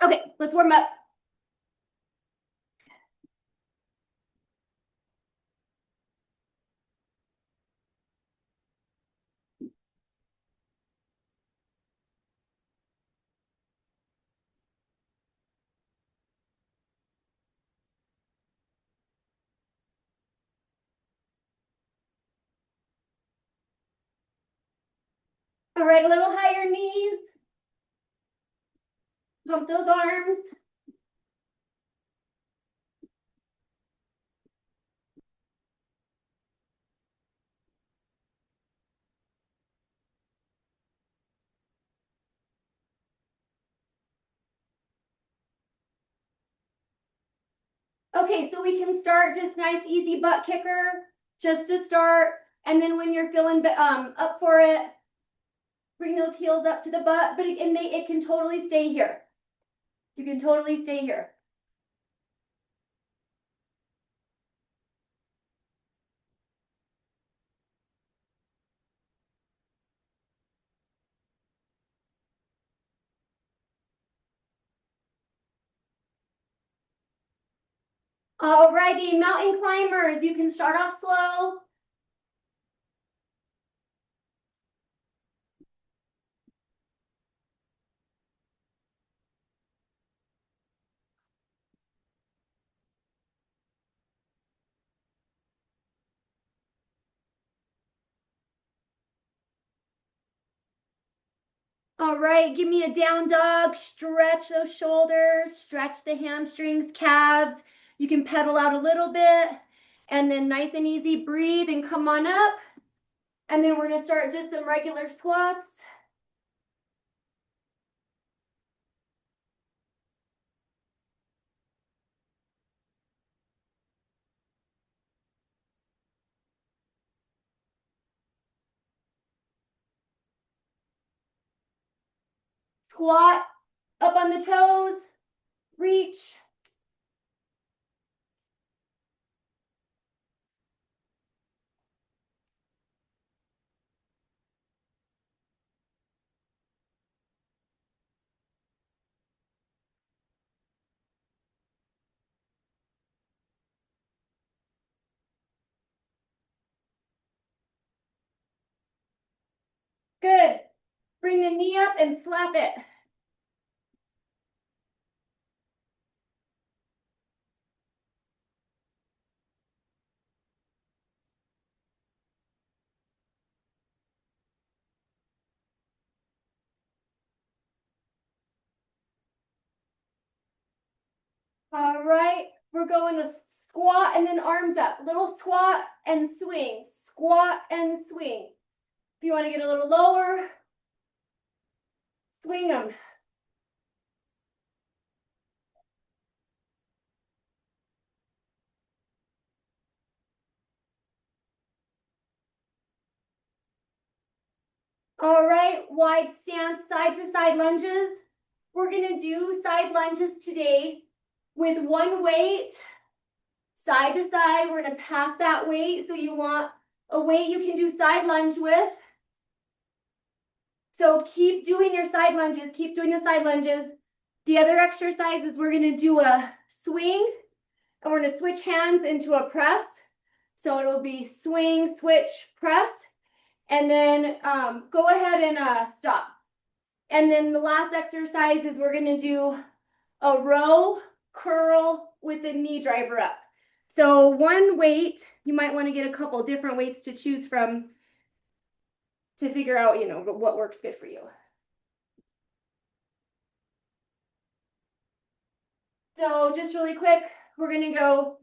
Okay, let's warm up. All right, a little higher knees. Pump those arms. Okay, so we can start just nice, easy butt kicker, just to start. And then when you're feeling up for it, bring those heels up to the butt. But again, it can totally stay here. You can totally stay here. All righty, mountain climbers, you can start off slow. All right, give me a down dog. Stretch those shoulders, stretch the hamstrings, calves. You can pedal out a little bit and then nice and easy, breathe and come on up. And then we're gonna start just some regular squats. Squat, up on the toes, reach. Good. Bring the knee up and slap it. All right, we're going to squat and then arms up. Little squat and swing, squat and swing. If you want to get a little lower, swing them. All right, wide stance, side to side lunges. We're gonna do side lunges today with one weight, side to side. We're gonna pass that weight. So you want a weight you can do side lunge with. So keep doing your side lunges, keep doing the side lunges. The other exercises, we're gonna do a swing and we're gonna switch hands into a press. So it'll be swing, switch, press, and then go ahead and stop. And then the last exercise is we're gonna do a row curl with a knee driver up. So one weight, you might want to get a couple different weights to choose from to figure out, what works good for you. So just really quick, we're gonna go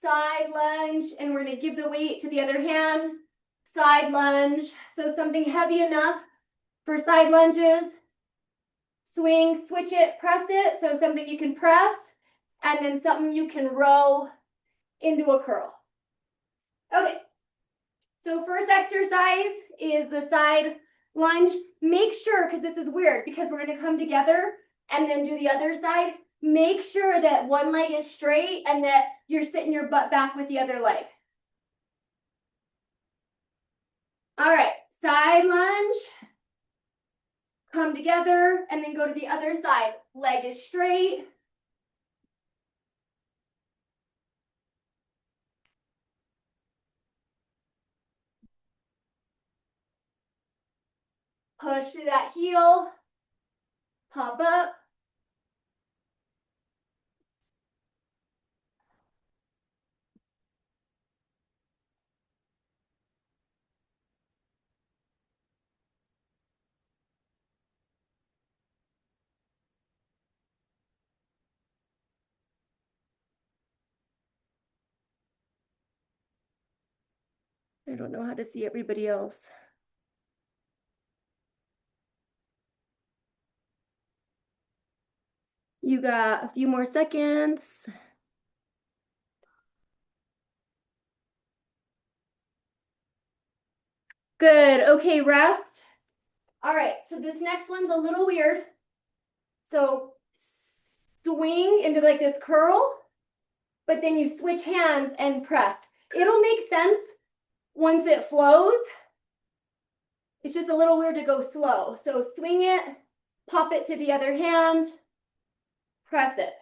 side lunge and we're gonna give the weight to the other hand, side lunge. So something heavy enough for side lunges. Swing, switch it, press it. So something you can press and then something you can row into a curl. Okay, so first exercise is the side lunge. Make sure, because this is weird, because we're going to come together and then do the other side. Make sure that one leg is straight and that you're sitting your butt back with the other leg. All right, side lunge, come together, and then go to the other side. Leg is straight. Push through that heel. Pop up. I don't know how to see everybody else. You got a few more seconds. Good. Okay, rest. All right, so this next one's a little weird. So swing into like this curl, but then you switch hands and press. It'll make sense once it flows. It's just a little weird to go slow. So swing it, pop it to the other hand, press it.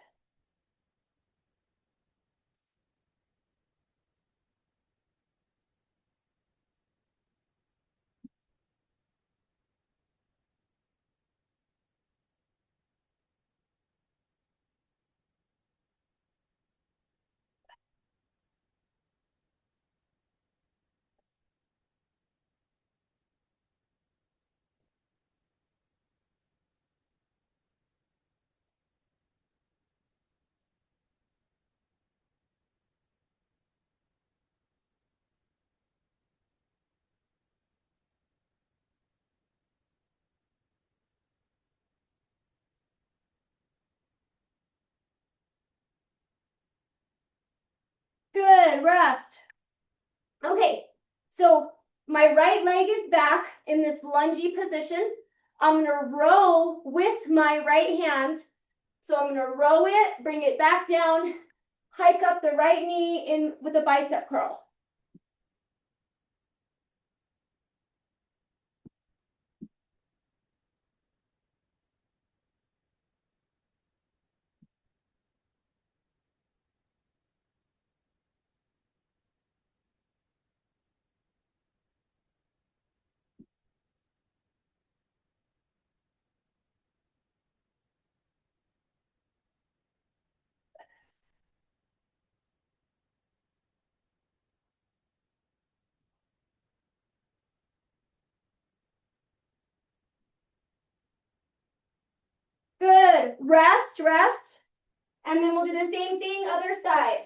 Good, rest. Okay, so my right leg is back in this lungy position. I'm gonna row with my right hand. So I'm gonna row it, bring it back down, hike up the right knee in with a bicep curl. Good, rest, rest. And then we'll do the same thing, other side.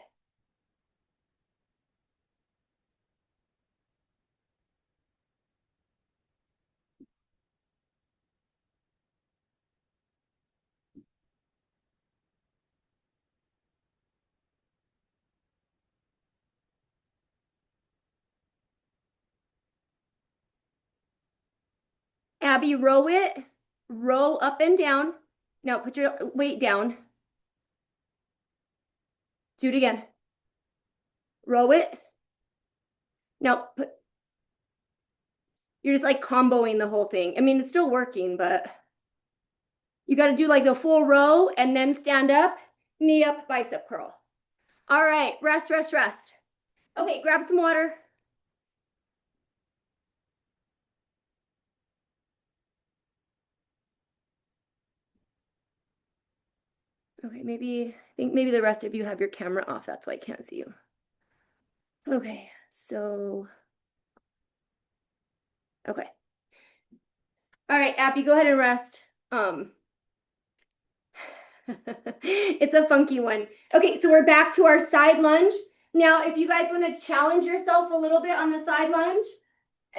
Abby, row it, row up and down. Now put your weight down. Do it again. Row it. Now put, you're just like comboing the whole thing. I mean, it's still working, but you got to do like the full row and then stand up, knee up, bicep curl. All right, rest, rest, rest. Okay, grab some water. Okay, I think maybe the rest of you have your camera off. That's why I can't see you. Okay, so, okay. All right, Abby, go ahead and rest. It's a funky one. Okay, so we're back to our side lunge. Now, if you guys want to challenge yourself a little bit on the side lunge,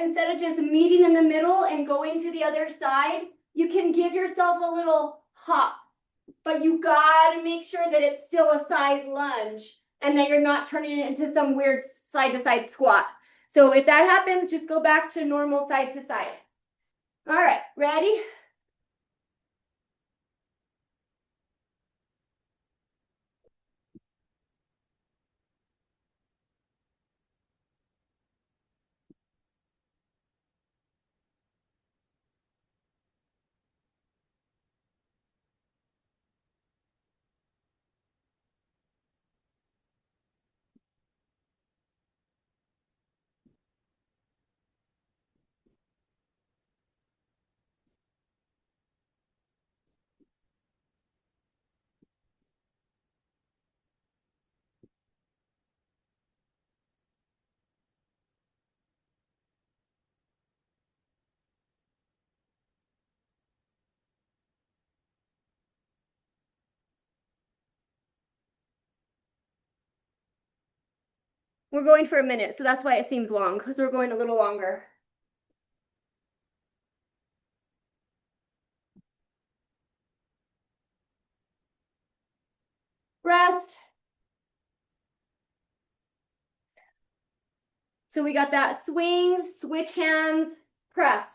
instead of just meeting in the middle and going to the other side, you can give yourself a little hop. But you gotta make sure that it's still a side lunge and that you're not turning it into some weird side to side squat. So if that happens, just go back to normal side to side. All right, ready? We're going for a minute, so that's why it seems long, because we're going a little longer. Rest. So we got that swing, switch hands, press.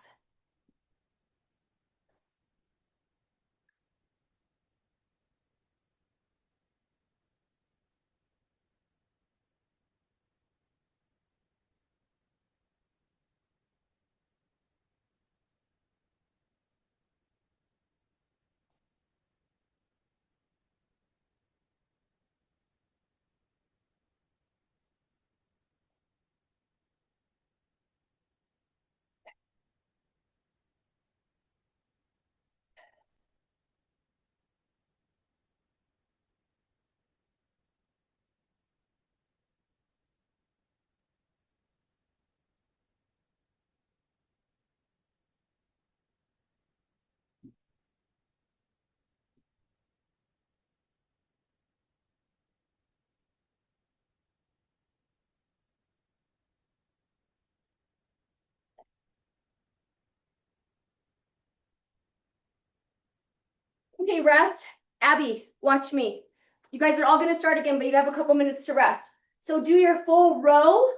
Okay, rest. Abby, watch me. You guys are all gonna start again, but you have a couple minutes to rest. So do your full row,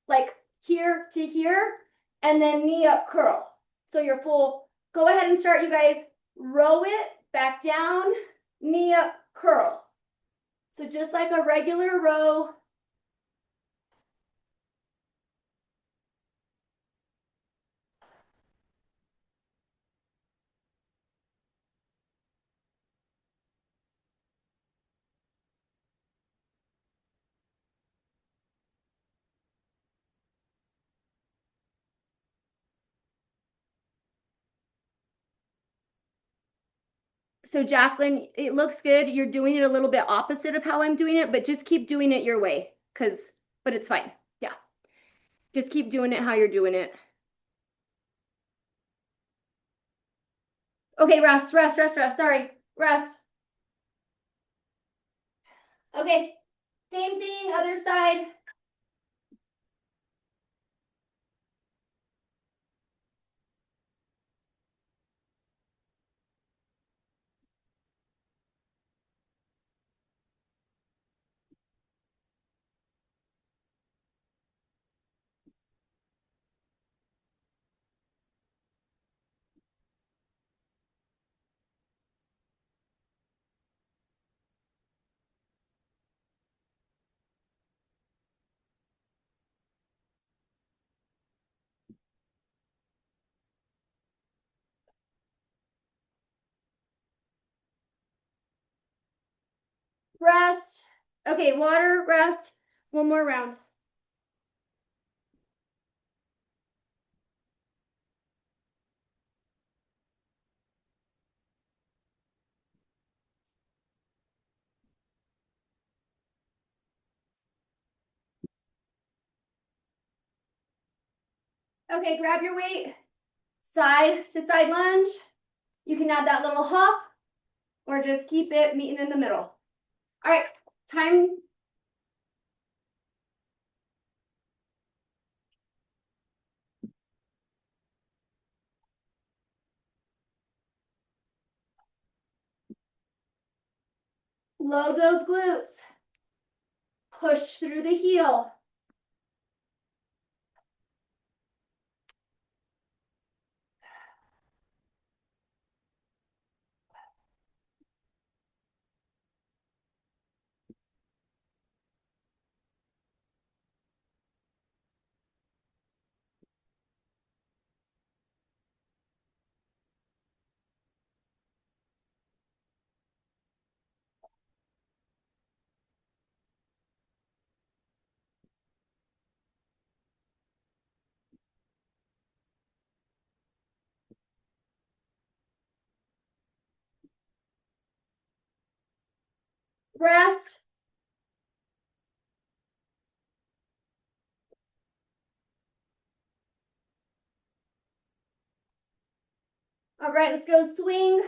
like here to here, and then knee up curl. So your full, go ahead and start, you guys. Row it, back down, knee up, curl. So just like a regular row. So Jacqueline, it looks good. You're doing it a little bit opposite of how I'm doing it, but just keep doing it your way, but it's fine. Yeah. Just keep doing it how you're doing it. Okay, rest, rest, rest, rest. Sorry, rest. Okay, same thing, other side. Rest. Okay, water, rest. One more round. Okay, grab your weight. Side to side lunge. You can add that little hop or just keep it meeting in the middle. All right, time. Load those glutes. Push through the heel. Rest. All right, let's go swing.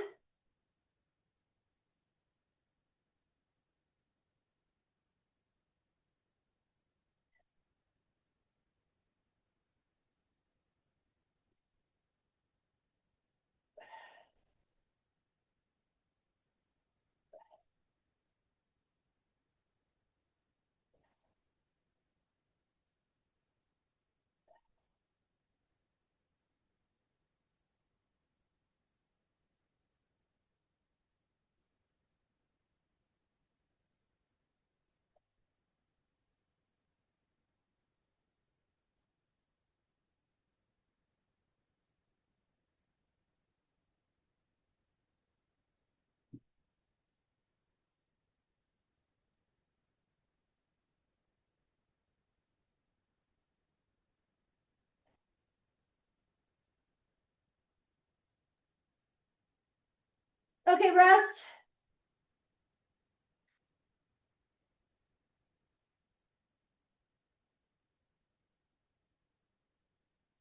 Okay, rest.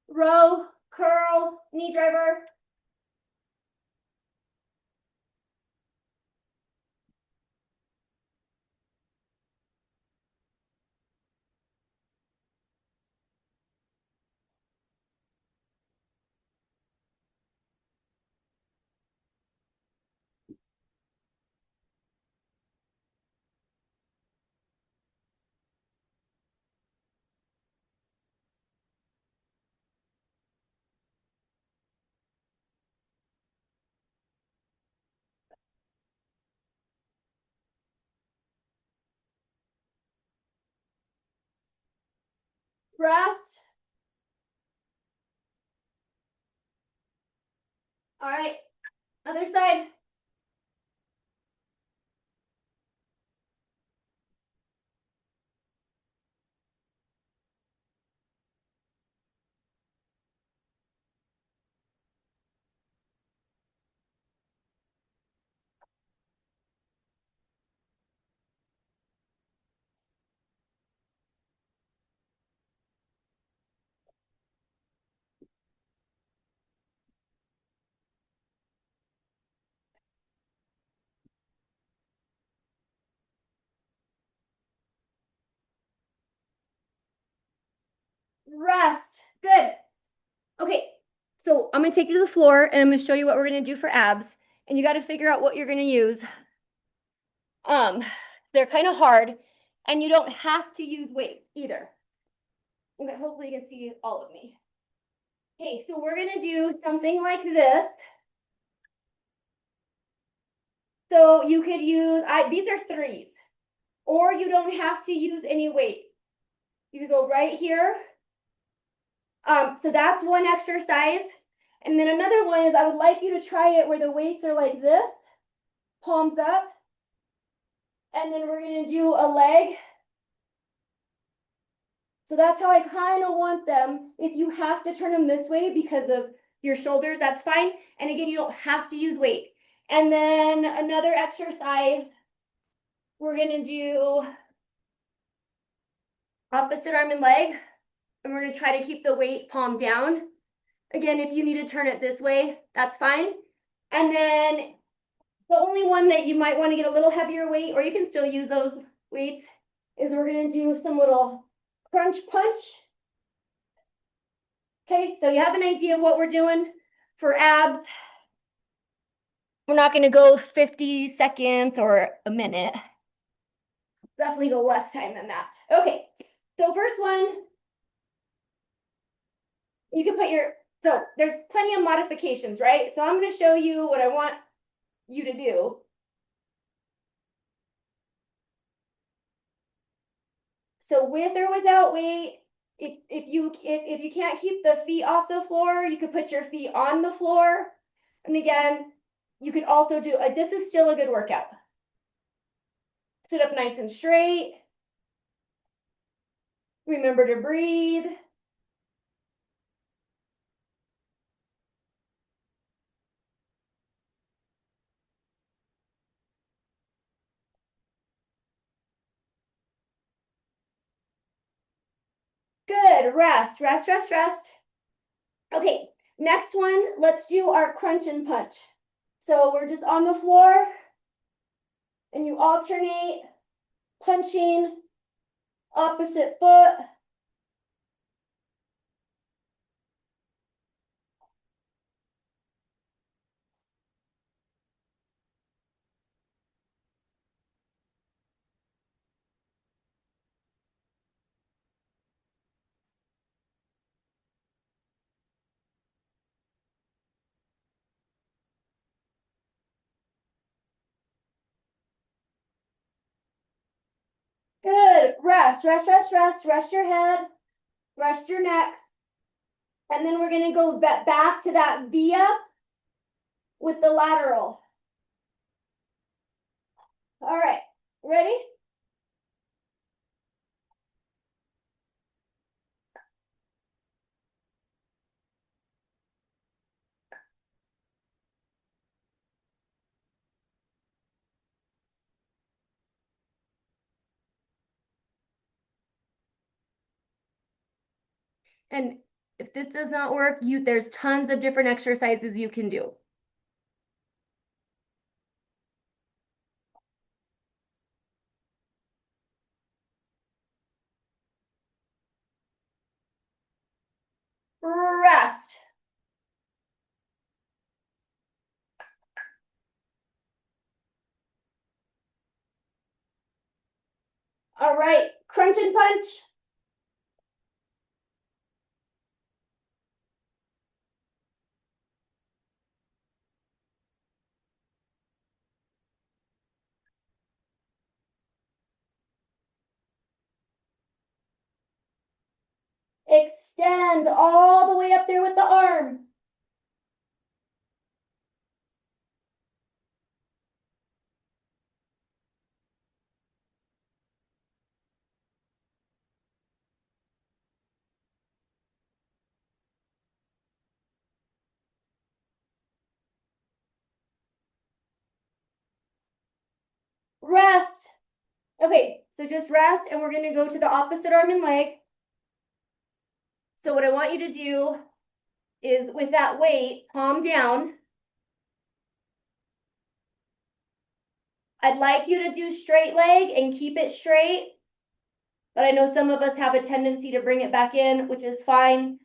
Row, curl, knee driver. Rest. All right, other side. Rest. Good. Okay, so I'm gonna take you to the floor and I'm gonna show you what we're gonna do for abs. And you got to figure out what you're gonna use. They're kind of hard, and you don't have to use weight either. Okay, hopefully you can see all of me. Okay, so we're gonna do something like this. So you could use, these are threes, or you don't have to use any weight. You could go right here. So that's one exercise. And then another one is I would like you to try it where the weights are like this, palms up. And then we're gonna do a leg. So that's how I kind of want them. If you have to turn them this way because of your shoulders, that's fine. And again, you don't have to use weight. And then another exercise, we're gonna do opposite arm and leg. And we're gonna try to keep the weight palm down. Again, if you need to turn it this way, that's fine. And then the only one that you might want to get a little heavier weight, or you can still use those weights, is we're gonna do some little crunch punch. Okay, so you have an idea of what we're doing for abs. We're not gonna go 50 seconds or a minute. Definitely go less time than that. Okay, so first one, you can put so there's plenty of modifications, right? So I'm gonna show you what I want you to do. So with or without weight, if you can't keep the feet off the floor, you could put your feet on the floor. And again, you could also do, this is still a good workout. Sit up nice and straight. Remember to breathe. Good, rest, rest, rest, rest. Okay, next one, let's do our crunch and punch. So we're just on the floor and you alternate punching opposite foot. Good, rest, rest, rest, rest, rest your head, rest your neck. And then we're gonna go back to that V up with the lateral. All right, ready? And if this does not work, there's tons of different exercises you can do. Rest. All right, crunch and punch. Extend all the way up there with the arm. Rest. Okay, so just rest, and we're gonna go to the opposite arm and leg. So what I want you to do is, with that weight, palm down. I'd like you to do straight leg and keep it straight, but I know some of us have a tendency to bring it back in, which is fine.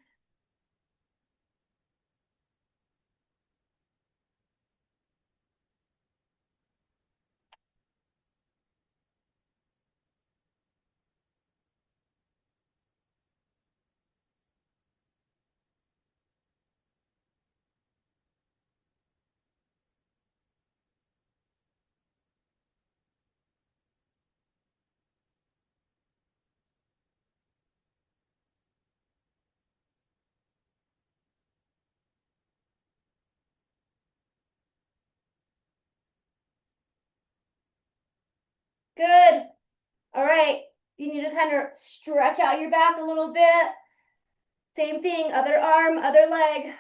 Good. All right. You need to kind of stretch out your back a little bit. Same thing, other arm, other leg.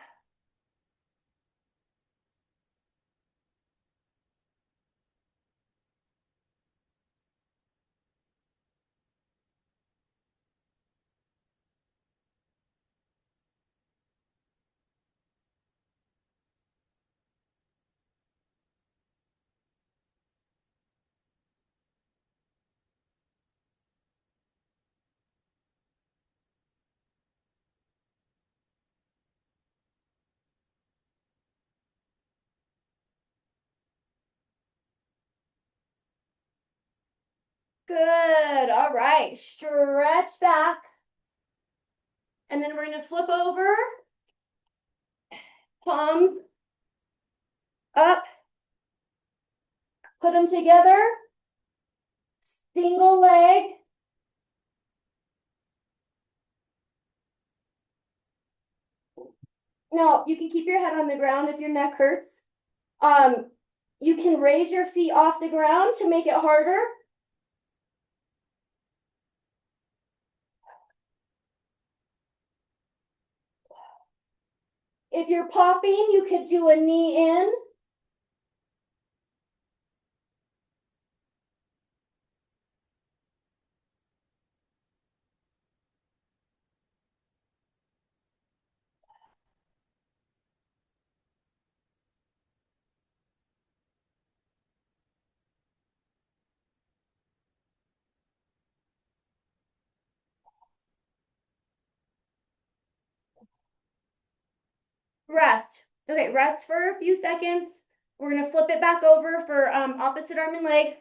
Good. All right. Stretch back. And then we're going to flip over. Palms up. Put them together. Single leg. Now, you can keep your head on the ground if your neck hurts. You can raise your feet off the ground to make it harder. If you're popping, you could do a knee in. Rest. Okay, rest for a few seconds. We're gonna flip it back over for opposite arm and leg.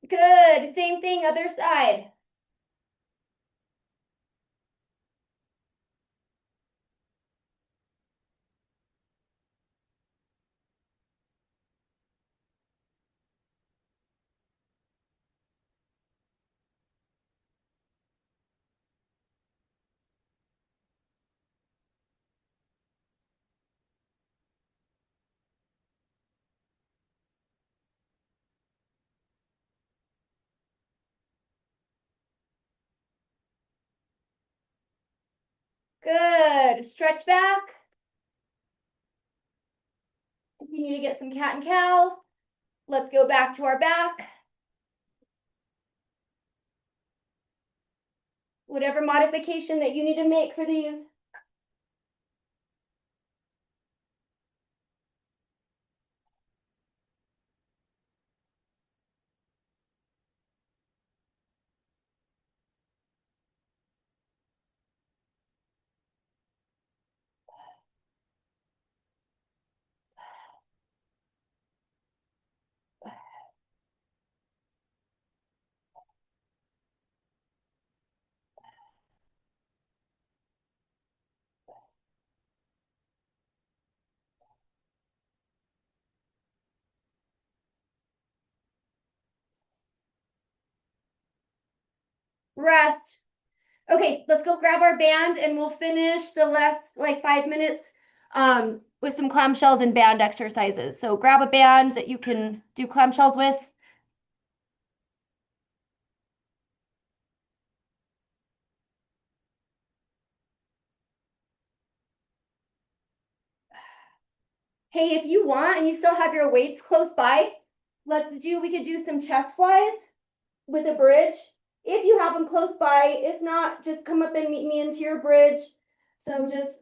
Good. Same thing, other side. Good. Stretch back. Continue to get some cat and cow. Let's go back to our back. Whatever modification that you need to make for these. Rest. Okay, let's go grab our band and we'll finish the last like 5 minutes with some clamshells and band exercises. So grab a band that you can do clamshells with. Hey, if you want and you still have your weights close by, we could do some chest flies with a bridge. If you have them close by, if not, just come up and meet me into your bridge. So just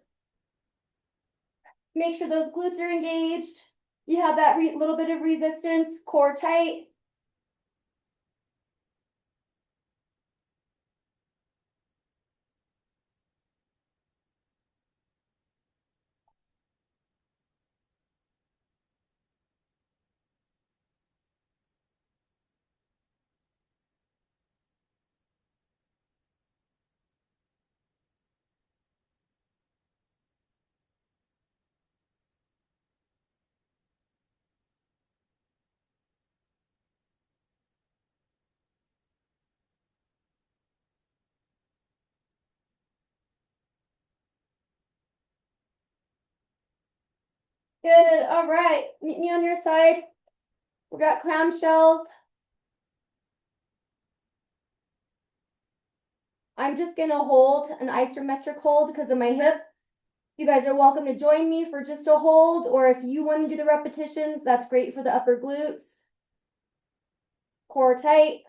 make sure those glutes are engaged. You have that little bit of resistance, core tight. Good, all right, meet me on your side. We got clamshells. I'm just gonna hold an isometric hold because of my hip. You guys are welcome to join me for just a hold, or if you want to do the repetitions, that's great for the upper glutes. Core tight.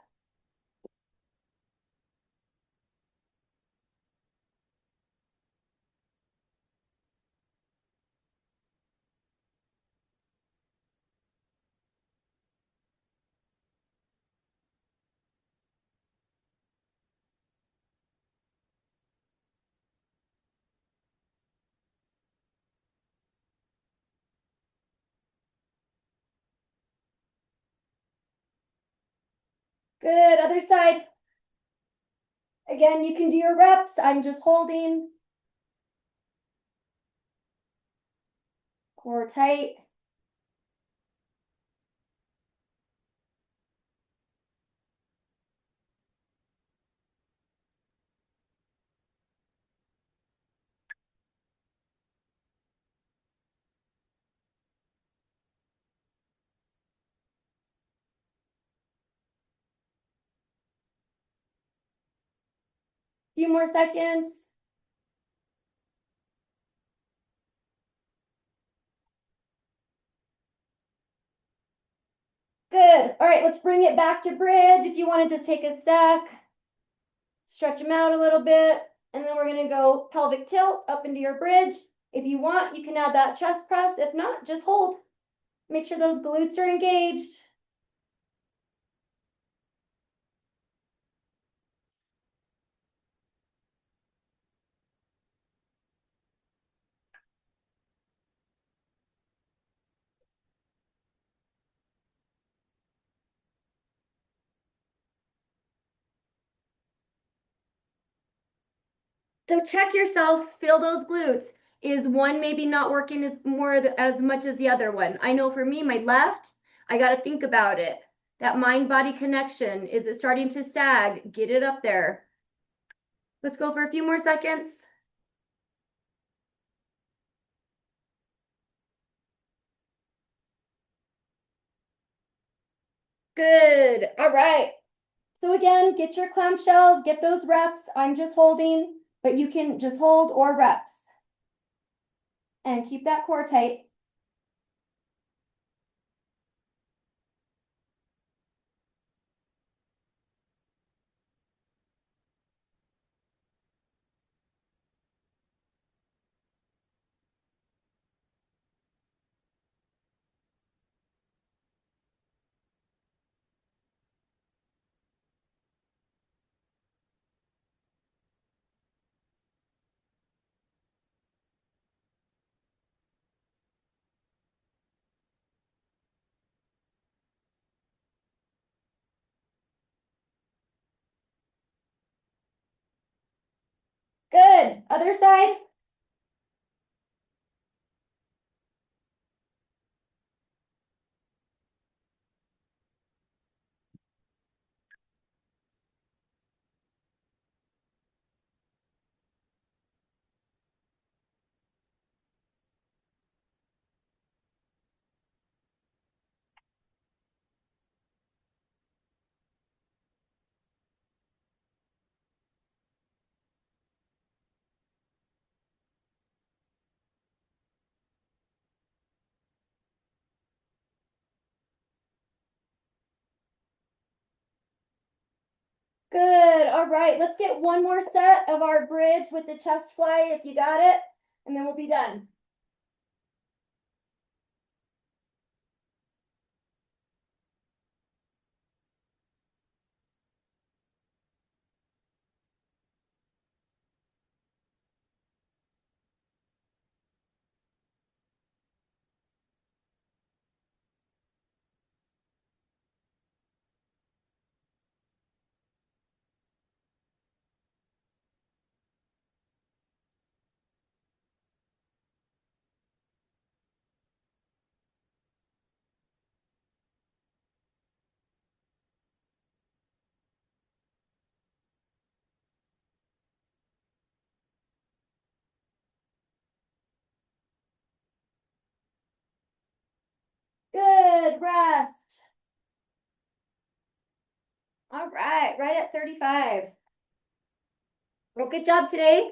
Good, other side. Again, you can do your reps. I'm just holding. Core tight. Few more seconds. Good. All right, let's bring it back to bridge. If you want to just take a sec, stretch them out a little bit, and then we're going to go pelvic tilt up into your bridge. If you want, you can add that chest press. If not, just hold. Make sure those glutes are engaged. So check yourself, feel those glutes. Is one maybe not working as much as the other one? I know for me, my left, I got to think about it. That mind-body connection, is it starting to sag? Get it up there. Let's go for a few more seconds. Good. All right. So again, get your clamshells, get those reps. I'm just holding. but you can just hold or reps. And keep that core tight. Good. Other side. Good. All right. Let's get one more set of our bridge with the chest fly if you got it, and then we'll be done. Good. Rest. All right. Right at 35. Well, good job today.